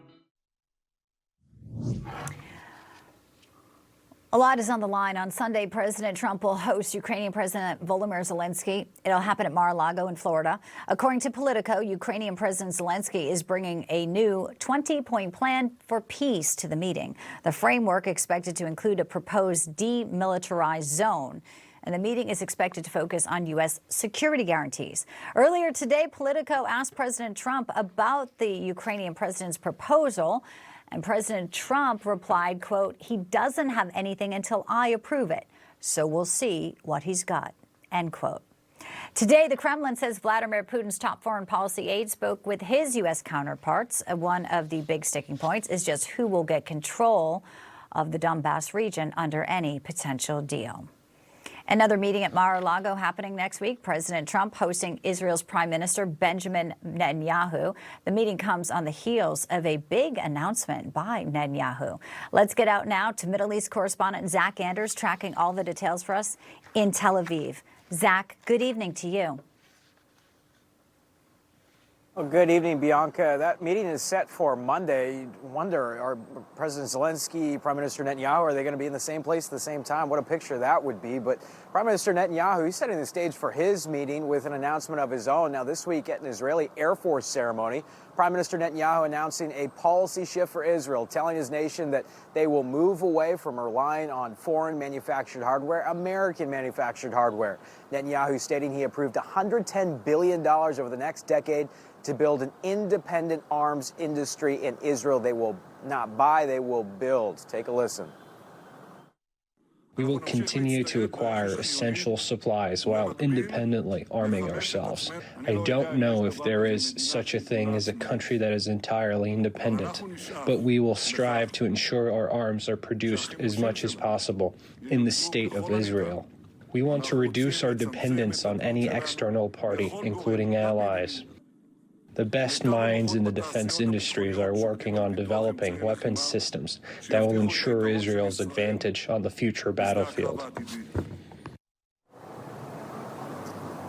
A lot is on the line. On Sunday, President Trump will host Ukrainian President Volodymyr Zelensky. It'll happen at Mar-a-Lago in Florida. According to Politico, Ukrainian President Zelensky is bringing a new 20-point plan for peace to the meeting. The framework expected to include a proposed demilitarized zone. And the meeting is expected to focus on U.S. security guarantees. Earlier today, Politico asked President Trump about the Ukrainian president's proposal. And President Trump replied, quote, "He doesn't have anything until I approve it. So we'll see what he's got," end quote. Today, the Kremlin says Vladimir Putin's top foreign policy aide spoke with his U.S. counterparts. One of the big sticking points is just who will get control of the Donbass region under any potential deal. Another meeting at Mar-a-Lago happening next week. President Trump hosting Israel's Prime Minister Benjamin Netanyahu. The meeting comes on the heels of a big announcement by Netanyahu. Let's get out now to Middle East correspondent Zach Anders, tracking all the details for us in Tel Aviv. Zach, good evening to you. Well, good evening, Bianca. That meeting is set for Monday. You wonder, are President Zelensky, Prime Minister Netanyahu, are they going to be in the same place at the same time? What a picture that would be. But Prime Minister Netanyahu, he's setting the stage for his meeting with an announcement of his own. Now, this week at an Israeli Air Force ceremony, Prime Minister Netanyahu announcing a policy shift for Israel, telling his nation that they will move away from relying on foreign manufactured hardware, American manufactured hardware. Netanyahu stating he approved $110 billion over the next decade to build an independent arms industry in Israel. They will not buy, they will build. Take a listen. We will continue to acquire essential supplies while independently arming ourselves. I don't know if there is such a thing as a country that is entirely independent, but we will strive to ensure our arms are produced as much as possible in the state of Israel. We want to reduce our dependence on any external party, including allies. The best minds in the defense industries are working on developing weapons systems that will ensure Israel's advantage on the future battlefield.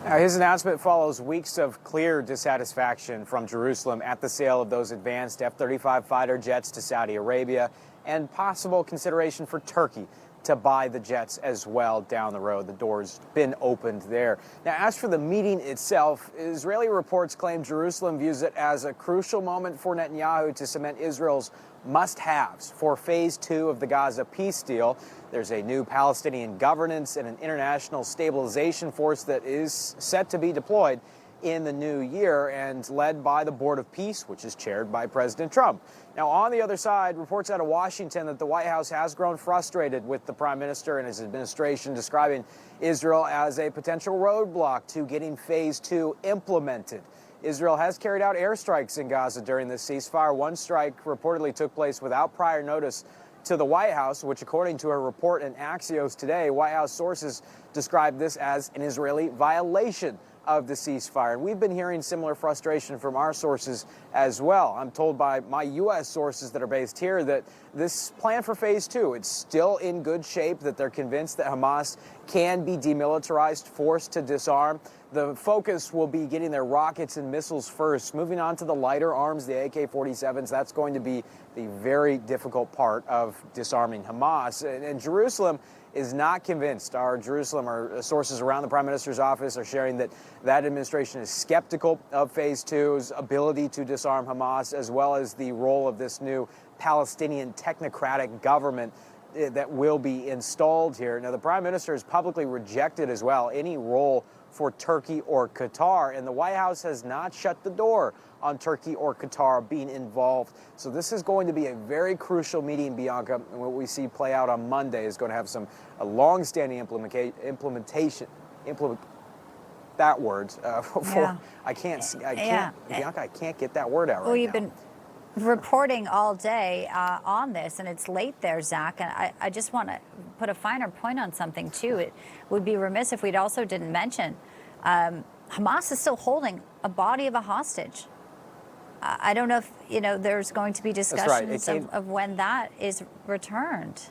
Now, his announcement follows weeks of clear dissatisfaction from Jerusalem at the sale of those advanced F-35 fighter jets to Saudi Arabia and possible consideration for Turkey to buy the jets as well down the road. The door's been opened there. Now, as for the meeting itself, Israeli reports claim Jerusalem views it as a crucial moment for Netanyahu to cement Israel's must-haves for Phase 2 of the Gaza peace deal. There's a new Palestinian governance and an international stabilization force that is set to be deployed in the new year and led by the Board of Peace, which is chaired by President Trump. Now, on the other side, reports out of Washington that the White House has grown frustrated with the Prime Minister and his administration, describing Israel as a potential roadblock to getting Phase 2 implemented. Israel has carried out airstrikes in Gaza during this ceasefire. One strike reportedly took place without prior notice to the White House, which, according to a report in Axios today, White House sources described this as an Israeli violation of the ceasefire. And we've been hearing similar frustration from our sources as well. I'm told by my U.S. sources that are based here that this plan for Phase 2, it's still in good shape, that they're convinced that Hamas can be demilitarized, forced to disarm. The focus will be getting their rockets and missiles first. Moving on to the lighter arms, the AK-47s, that's going to be the very difficult part of disarming Hamas. And Jerusalem is not convinced. Our sources around the Prime Minister's office are sharing that that administration is skeptical of Phase 2's ability to disarm Hamas, as well as the role of this new Palestinian technocratic government that will be installed here. Now, the Prime Minister has publicly rejected as well any role for Turkey or Qatar, and the White House has not shut the door on Turkey or Qatar being involved. So this is going to be a very crucial meeting, Bianca, and what we see play out on Monday is going to have a long-standing implementation. That word. Bianca, I can't get that word out right now. Well, you've been reporting all day on this, and it's late there, Zach, and I just want to put a finer point on something, too. It would be remiss if we'd also didn't mention Hamas is still holding a body of a hostage. I don't know if, there's going to be discussions of when that is returned.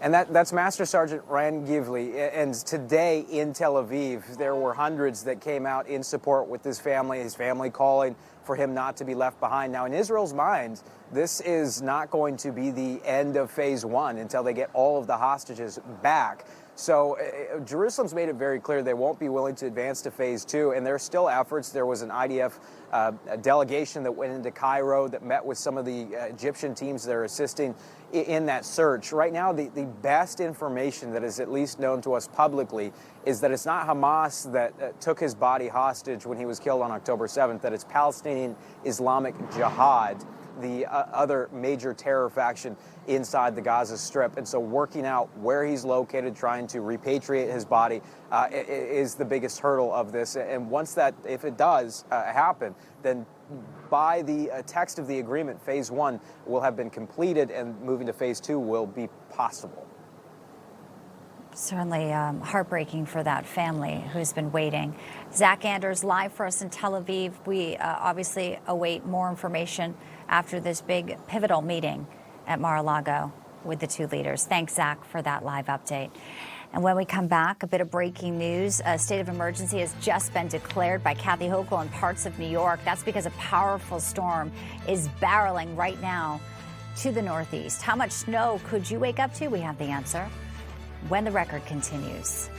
And that's Master Sergeant Ran Givli. And today in Tel Aviv, there were hundreds that came out in support with his family calling for him not to be left behind. Now, in Israel's mind, this is not going to be the end of Phase 1 until they get all of the hostages back. So Jerusalem's made it very clear they won't be willing to advance to Phase 2, and there are still efforts. There was an IDF delegation that went into Cairo that met with some of the Egyptian teams that are assisting in that search. Right now, the best information that is at least known to us publicly is that it's not Hamas that took his body hostage when he was killed on October 7th, that it's Palestinian Islamic Jihad, the other major terror faction inside the Gaza Strip. And so working out where he's located, trying to repatriate his body is the biggest hurdle of this. And once that, if it does happen, then by the text of the agreement, Phase 1 will have been completed and moving to Phase 2 will be possible. Certainly heartbreaking for that family who's been waiting. Zach Anders live for us in Tel Aviv. We obviously await more information after this big pivotal meeting at Mar-a-Lago with the two leaders. Thanks, Zach, for that live update. And when we come back, a bit of breaking news. A state of emergency has just been declared by Kathy Hochul in parts of New York. That's because a powerful storm is barreling right now to the northeast. How much snow could you wake up to? We have the answer when the record continues.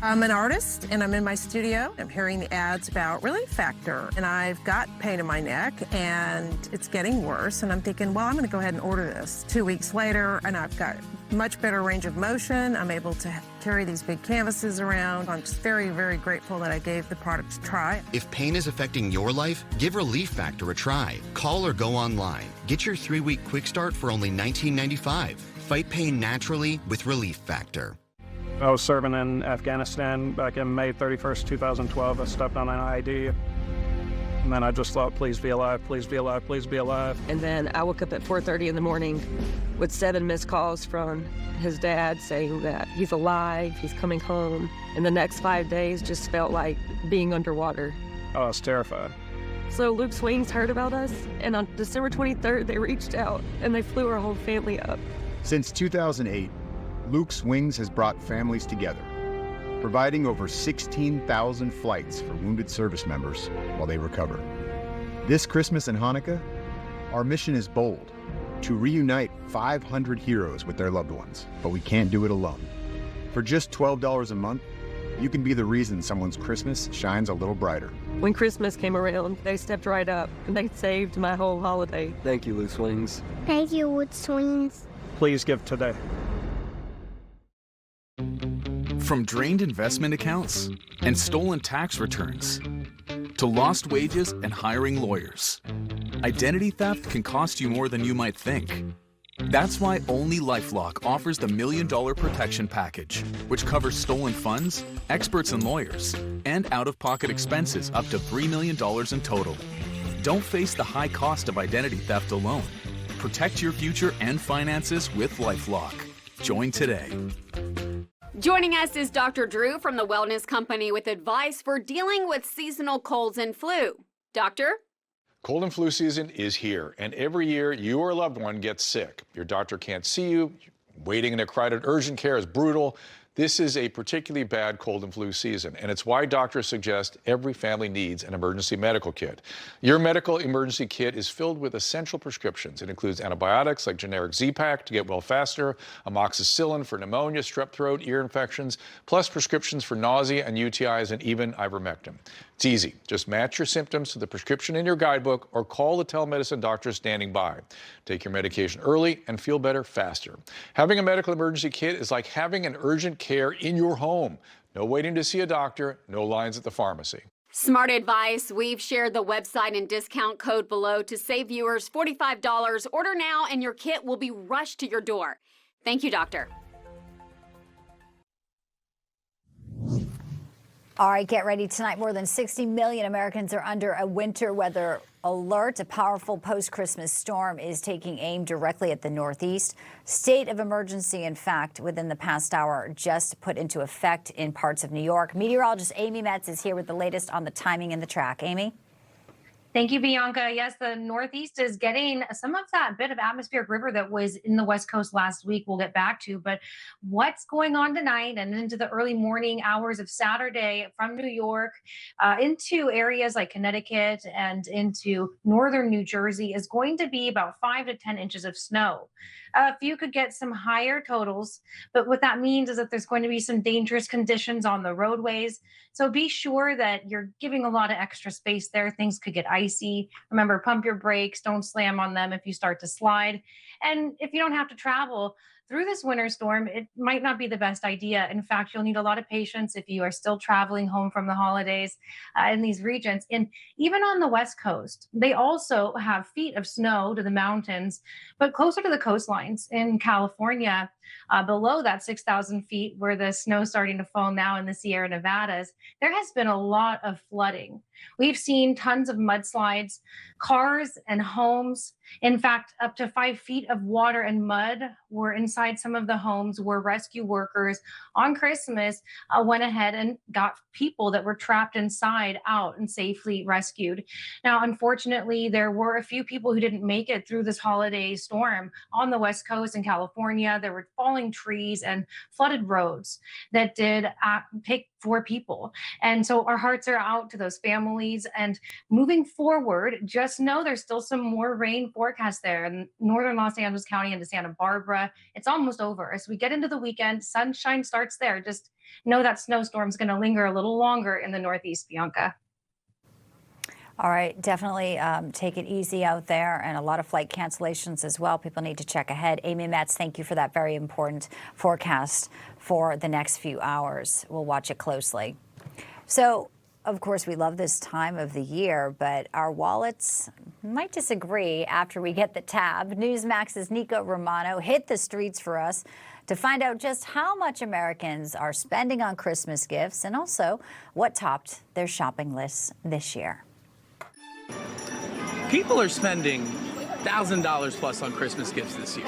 I'm an artist, and I'm in my studio. I'm hearing the ads about Relief Factor, and I've got pain in my neck, and it's getting worse, and I'm thinking, well, I'm going to go ahead and order this. 2 weeks later, and I've got much better range of motion. I'm able to carry these big canvases around. I'm just very, very grateful that I gave the product a try. If pain is affecting your life, give Relief Factor a try. Call or go online. Get your 3-week quick start for only $19.95. Fight pain naturally with Relief Factor. I was serving in Afghanistan back in May 31st, 2012. I stepped on an IED. And then I just thought, please be alive, please be alive, please be alive. And then I woke up at 4:30 in the morning with 7 missed calls from his dad saying that he's alive, he's coming home. And the next 5 days just felt like being underwater. I was terrified. So Luke's Wings heard about us, and on December 23rd, they reached out and they flew our whole family up. Since 2008, Luke's Wings has brought families together, providing over 16,000 flights for wounded service members while they recover. This Christmas and Hanukkah, our mission is bold, to reunite 500 heroes with their loved ones, but we can't do it alone. For just $12 a month, you can be the reason someone's Christmas shines a little brighter. When Christmas came around, they stepped right up and they saved my whole holiday. Thank you, Luke's Wings. Thank you, Luke's Wings. Please give today. From drained investment accounts and stolen tax returns to lost wages and hiring lawyers, identity theft can cost you more than you might think. That's why only LifeLock offers the $1 Million Protection Package, which covers stolen funds, experts and lawyers, and out-of-pocket expenses up to $3 million in total. Don't face the high cost of identity theft alone. Protect your future and finances with LifeLock. Join today. Joining us is Dr. Drew from the Wellness Company with advice for dealing with seasonal colds and flu. Doctor? Cold and flu season is here, and every year you or a loved one gets sick. Your doctor can't see you. Waiting in a crowded urgent care is brutal. This is a particularly bad cold and flu season, and it's why doctors suggest every family needs an emergency medical kit. Your medical emergency kit is filled with essential prescriptions. It includes antibiotics like generic Z-Pak to get well faster, amoxicillin for pneumonia, strep throat, ear infections, plus prescriptions for nausea and UTIs, and even ivermectin. It's easy. Just match your symptoms to the prescription in your guidebook or call the telemedicine doctor standing by. Take your medication early and feel better faster. Having a medical emergency kit is like having an urgent care in your home. No waiting to see a doctor, no lines at the pharmacy. Smart advice. We've shared the website and discount code below to save viewers $45. Order now and your kit will be rushed to your door. Thank you, doctor. All right, get ready tonight. More than 60 million Americans are under a winter weather alert. A powerful post-Christmas storm is taking aim directly at the Northeast. State of emergency, in fact, within the past hour, just put into effect in parts of New York. Meteorologist Amy Metz is here with the latest on the timing and the track. Amy? Thank you, Bianca. Yes, the Northeast is getting some of that bit of atmospheric river that was in the West Coast last week we'll get back to. But what's going on tonight and into the early morning hours of Saturday from New York into areas like Connecticut and into northern New Jersey is going to be about 5 to 10 inches of snow. A few could get some higher totals, but what that means is that there's going to be some dangerous conditions on the roadways. So be sure that you're giving a lot of extra space there. Things could get icy. Remember, pump your brakes. Don't slam on them if you start to slide. And if you don't have to travel through this winter storm, it might not be the best idea. In fact, you'll need a lot of patience if you are still traveling home from the holidays in these regions. And even on the West Coast, they also have feet of snow to the mountains, but closer to the coastlines in California, below that 6,000 feet where the snow's starting to fall now in the Sierra Nevadas, there has been a lot of flooding. We've seen tons of mudslides, cars and homes. In fact, up to 5 feet of water and mud were inside inside some of the homes where rescue workers on Christmas went ahead and got people that were trapped inside out and safely rescued. Now, unfortunately, there were a few people who didn't make it through this holiday storm on the West Coast in California. There were falling trees and flooded roads that did take 4 people. And so our hearts are out to those families. And moving forward, just know there's still some more rain forecast there in northern Los Angeles County into Santa Barbara. It's almost over. As we get into the weekend, sunshine starts there. Just know that snowstorm's going to linger a little longer in the Northeast, Bianca. All right, definitely take it easy out there, and a lot of flight cancellations as well. People need to check ahead. Amy Metz, thank you for that very important forecast for the next few hours. We'll watch it closely. So, of course, we love this time of the year, but our wallets might disagree after we get the tab. Newsmax's Nico Romano hit the streets for us to find out just how much Americans are spending on Christmas gifts and also what topped their shopping lists this year. People are spending $1,000 plus on Christmas gifts this year.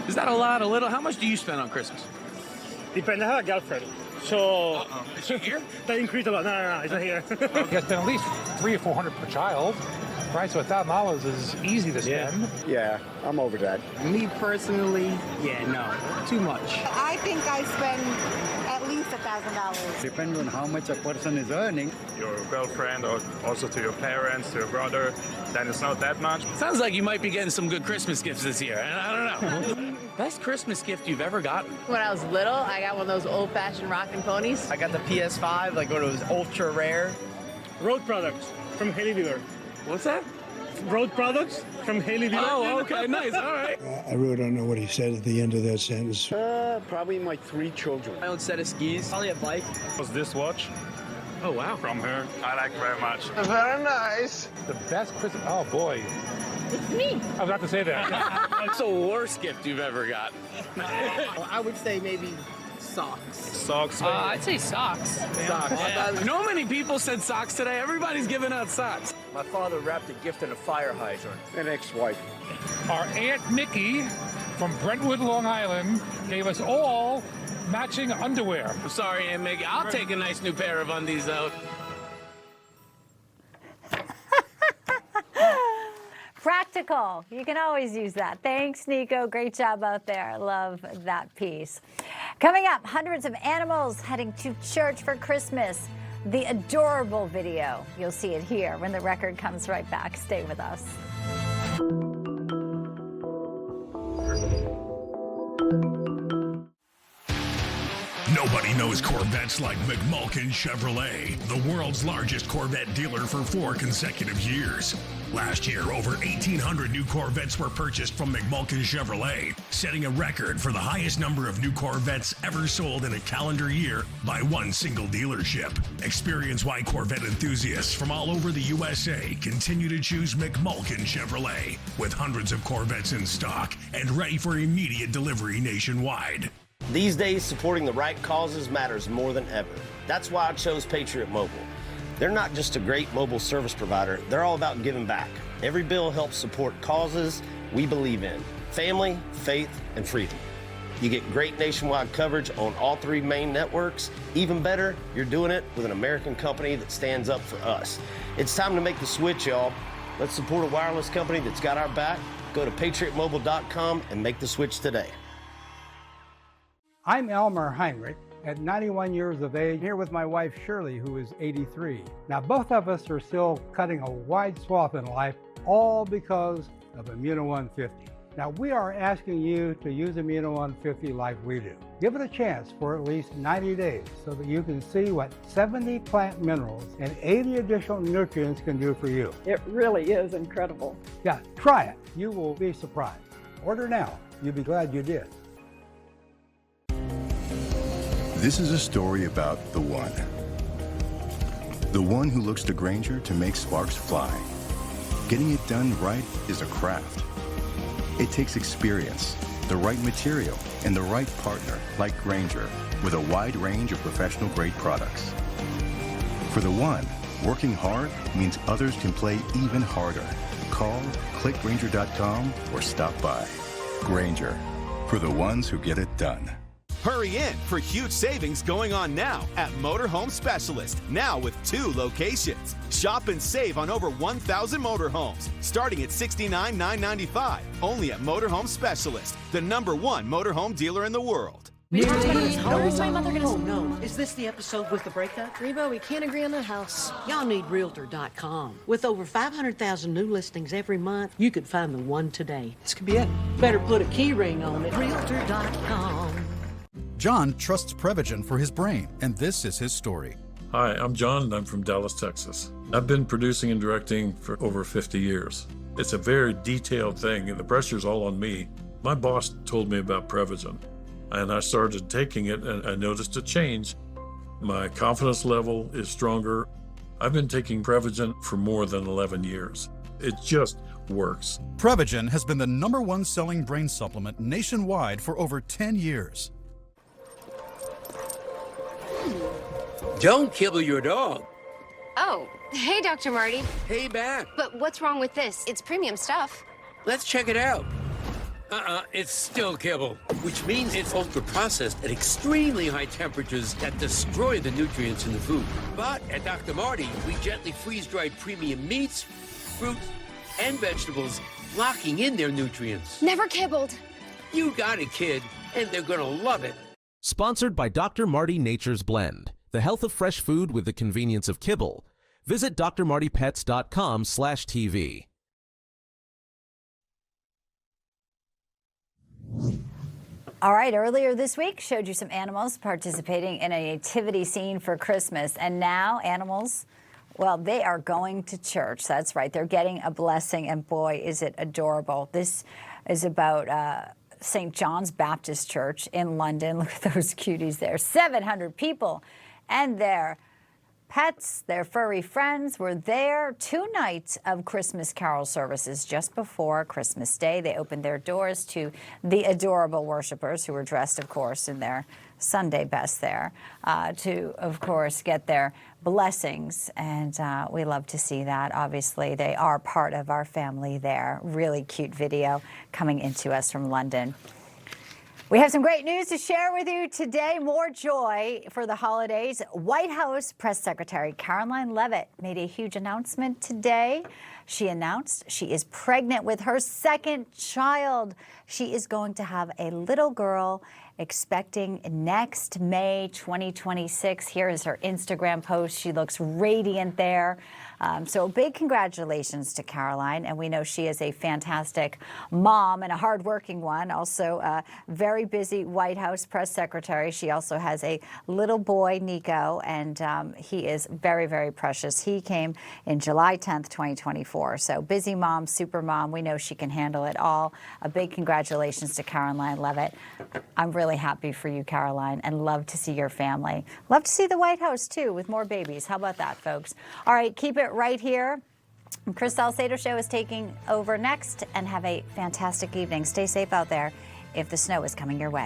Is that a lot, a little? How much do you spend on Christmas? Depends on the girlfriend. So, is she here? They increased a lot. No, it's not here. It's been at least $300 or $400 per child, right? So $1,000 is easy to spend. Yeah, I'm over that. Me personally, yeah, no, too much. I think I spend at least $1,000. Depends on how much a person is earning. Your girlfriend, or also to your parents, to your brother, then it's not that much. Sounds like you might be getting some good Christmas gifts this year. I don't know. Best Christmas gift you've ever gotten? When I was little, I got one of those old-fashioned rockin' ponies. I got the PS5, like one of those ultra rare. Road products from Haley Dealer. What's that? Road products from Haley Dealer. Oh, okay, nice, all right. I really don't know what he said at the end of that sentence. Probably my 3 children. My own set of skis. Probably a bike. Was this watch? Oh, wow. From her. I like it very much. Very nice. The best Christmas, oh boy. It's me. I was about to say that. What's the worst gift you've ever got? I would say maybe socks. Socks? I'd say socks. Socks. Yeah. You know how many people said socks today? Everybody's giving out socks. My father wrapped a gift in a fire hydrant. An ex-wife. Our Aunt Nicki from Brentwood, Long Island, gave us all matching underwear. I'm sorry, Aunt Mickey. I'll take a nice new pair of undies, though. Practical. You can always use that. Thanks, Nico. Great job out there. Love that piece. Coming up, hundreds of animals heading to church for Christmas. The adorable video. You'll see it here when the record comes right back. Stay with us. Nobody knows Corvettes like McMulkin Chevrolet, the world's largest Corvette dealer for 4 consecutive years. Last year, over 1,800 new Corvettes were purchased from McMulkin Chevrolet, setting a record for the highest number of new Corvettes ever sold in a calendar year by one single dealership. Experience why Corvette enthusiasts from all over the USA continue to choose McMulkin Chevrolet, with hundreds of Corvettes in stock and ready for immediate delivery nationwide. These days, supporting the right causes matters more than ever. That's why I chose Patriot Mobile. They're not just a great mobile service provider, they're all about giving back. Every bill helps support causes we believe in: family, faith, and freedom. You get great nationwide coverage on all 3 main networks. Even better, you're doing it with an American company that stands up for us. It's time to make the switch, y'all. Let's support a wireless company that's got our back. Go to patriotmobile.com and make the switch today. I'm Elmer Heinrich, at 91 years of age, here with my wife Shirley, who is 83. Now, both of us are still cutting a wide swath in life, all because of Immuno 150. Now, we are asking you to use Immuno 150 like we do. Give it a chance for at least 90 days so that you can see what 70 plant minerals and 80 additional nutrients can do for you. It really is incredible. Yeah, try it. You will be surprised. Order now. You'll be glad you did. This is a story about the one. The one who looks to Grainger to make sparks fly. Getting it done right is a craft. It takes experience, the right material, and the right partner like Grainger, with a wide range of professional-grade products. For the one, working hard means others can play even harder. Call, click Grainger.com, or stop by. Grainger, for the ones who get it done. Hurry in for huge savings going on now at Motorhome Specialist, now with 2 locations. Shop and save on over 1,000 motorhomes, starting at $69,995, only at Motorhome Specialist, the #1 motorhome dealer in the world. Where's my mother gonna... Oh, no. Is this the episode with the breakup? Reba, we can't agree on the house. Y'all need Realtor.com. With over 500,000 new listings every month, you could find the one today. This could be it. Better put a key ring on it. Realtor.com. John trusts Prevagen for his brain, and this is his story. Hi, I'm John, and I'm from Dallas, Texas. I've been producing and directing for over 50 years. It's a very detailed thing, and the pressure's all on me. My boss told me about Prevagen, and I started taking it, and I noticed a change. My confidence level is stronger. I've been taking Prevagen for more than 11 years. It just works. Prevagen has been the #1 selling brain supplement nationwide for over 10 years. Don't kibble your dog. Oh, hey, Dr. Marty. Hey, back. But what's wrong with this? It's premium stuff. Let's check it out. It's still kibble, which means it's ultra-processed at extremely high temperatures that destroy the nutrients in the food. But at Dr. Marty, we gently freeze-dried premium meats, fruits, and vegetables, locking in their nutrients. Never kibbled. You got it, kid, and they're gonna love it. Sponsored by Dr. Marty Nature's Blend, the health of fresh food with the convenience of kibble. Visit drmartypets.com/TV. All right, earlier this week showed you some animals participating in a nativity scene for Christmas. And now animals, well, they are going to church. That's right. They're getting a blessing. And boy, is it adorable. This is about St. John's Baptist Church in London. Look at those cuties there. 700 people and their pets, their furry friends were there. 2 nights of Christmas carol services just before Christmas Day. They opened their doors to the adorable worshipers who were dressed, of course, in their Sunday best there to, of course, get their blessings. And we love to see that. Obviously, they are part of our family there. Really cute video coming into us from London. We have some great news to share with you today. More joy for the holidays. White House Press Secretary Karoline Leavitt made a huge announcement today. She announced she is pregnant with her 2nd child. She is going to have a little girl expecting next May 2026. Here is her Instagram post. She looks radiant there. So big congratulations to Karoline. And we know she is a fantastic mom and a hardworking one. Also a very busy White House press secretary. She also has a little boy, Nico, and he is very, very precious. He came in July 10th, 2024. So busy mom, super mom. We know she can handle it all. A big congratulations to Karoline Leavitt. I'm really happy for you, Karoline, and love to see your family. Love to see the White House, too, with more babies. How about that, folks? All right, keep it right here. Chris Salcedo Show is taking over next, and have a fantastic evening. Stay safe out there if the snow is coming your way.